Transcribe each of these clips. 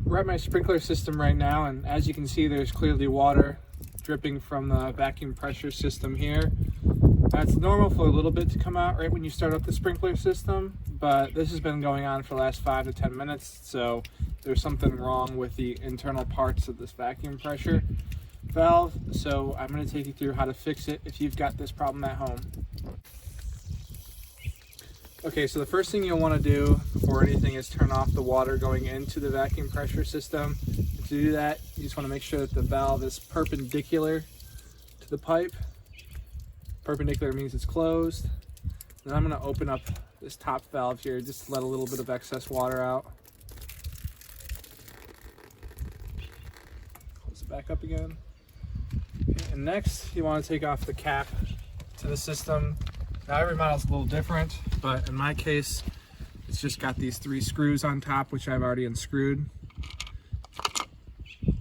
we're at my sprinkler system right now, and as you can see, there's clearly water dripping from the vacuum pressure system here. That's normal for a little bit to come out right when you start up the sprinkler system, but this has been going on for the last 5 to 10 minutes, so there's something wrong with the internal parts of this vacuum pressure valve. So I'm going to take you through how to fix it if you've got this problem at home. Okay, so the first thing you'll want to do before anything is turn off the water going into the vacuum pressure system. To do that, you just want to make sure that the valve is perpendicular to the pipe. Perpendicular means it's closed. Then I'm going to open up this top valve here, just to let a little bit of excess water out. Close it back up again. Okay, and next, you want to take off the cap to the system. Now every model's a little different, but in my case, it's just got these 3 screws on top, which I've already unscrewed. You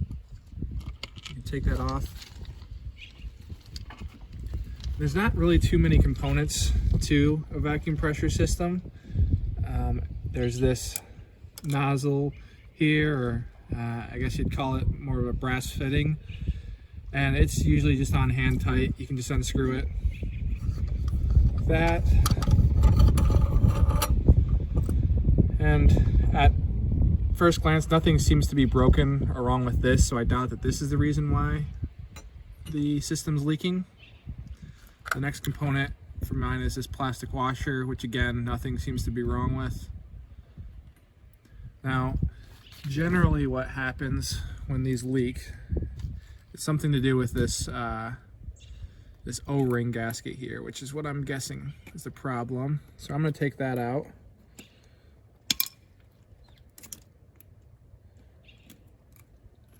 can take that off. There's not really too many components to a vacuum pressure system. There's this nozzle here, or I guess you'd call it more of a brass fitting, and it's usually just on hand tight. You can just unscrew it. That, and at first glance nothing seems to be broken or wrong with this, so I doubt that this is the reason why the system's leaking. The next component for mine is this plastic washer, which again nothing seems to be wrong with. Now generally what happens when these leak, it's something to do with this this O-ring gasket here, which is what I'm guessing is the problem. So I'm going to take that out.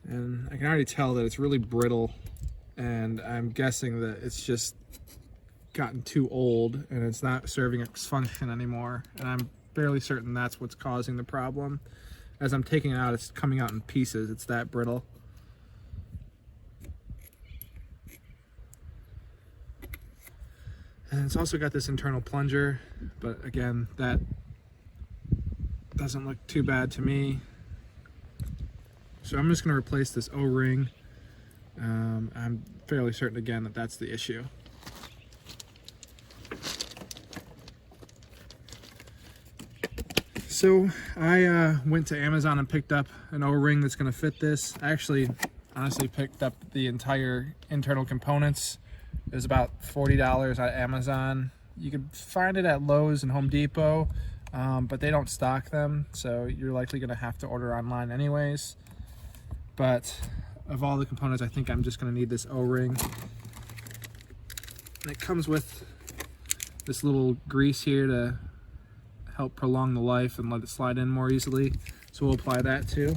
And I can already tell that it's really brittle, and I'm guessing that it's just gotten too old and it's not serving its function anymore. And I'm fairly certain that's what's causing the problem. As I'm taking it out, it's coming out in pieces. It's that brittle. And it's also got this internal plunger, but again, that doesn't look too bad to me. So I'm just going to replace this O-ring. I'm fairly certain again that that's the issue. So I went to Amazon and picked up an O-ring that's going to fit this. I actually honestly picked up the entire internal components. It was about $40 at Amazon. You could find it at Lowe's and Home Depot, but they don't stock them, so you're likely going to have to order online anyways. But of all the components, I think I'm just going to need this O-ring. And it comes with this little grease here to help prolong the life and let it slide in more easily. So we'll apply that too.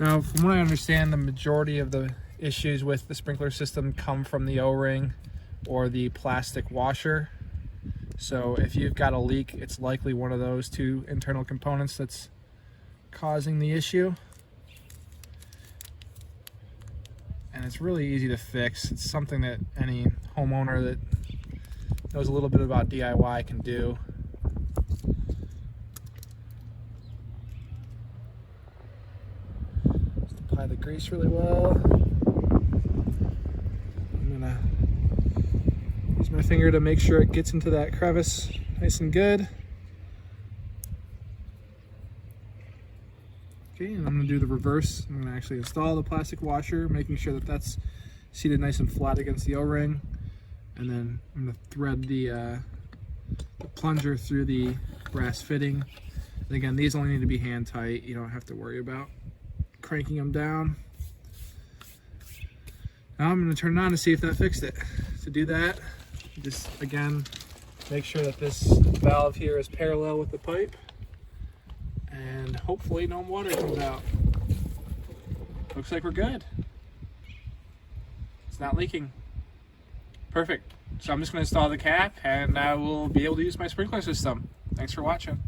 Now, from what I understand, the majority of the issues with the sprinkler system come from the O-ring or the plastic washer. So if you've got a leak, it's likely one of those 2 internal components that's causing the issue. And it's really easy to fix. It's something that any homeowner that knows a little bit about DIY can do. Just apply the grease really well. I'm gonna use my finger to make sure it gets into that crevice nice and good. Okay, and I'm gonna do the reverse. I'm gonna actually install the plastic washer, making sure that that's seated nice and flat against the O-ring. And then I'm gonna thread the plunger through the brass fitting. And again, these only need to be hand tight. You don't have to worry about cranking them down. Now I'm gonna turn it on to see if that fixed it. To do that, just again, make sure that this valve here is parallel with the pipe, and hopefully no water comes out. Looks like we're good. It's not leaking. Perfect. So I'm just going to install the cap and I will be able to use my sprinkler system. Thanks for watching.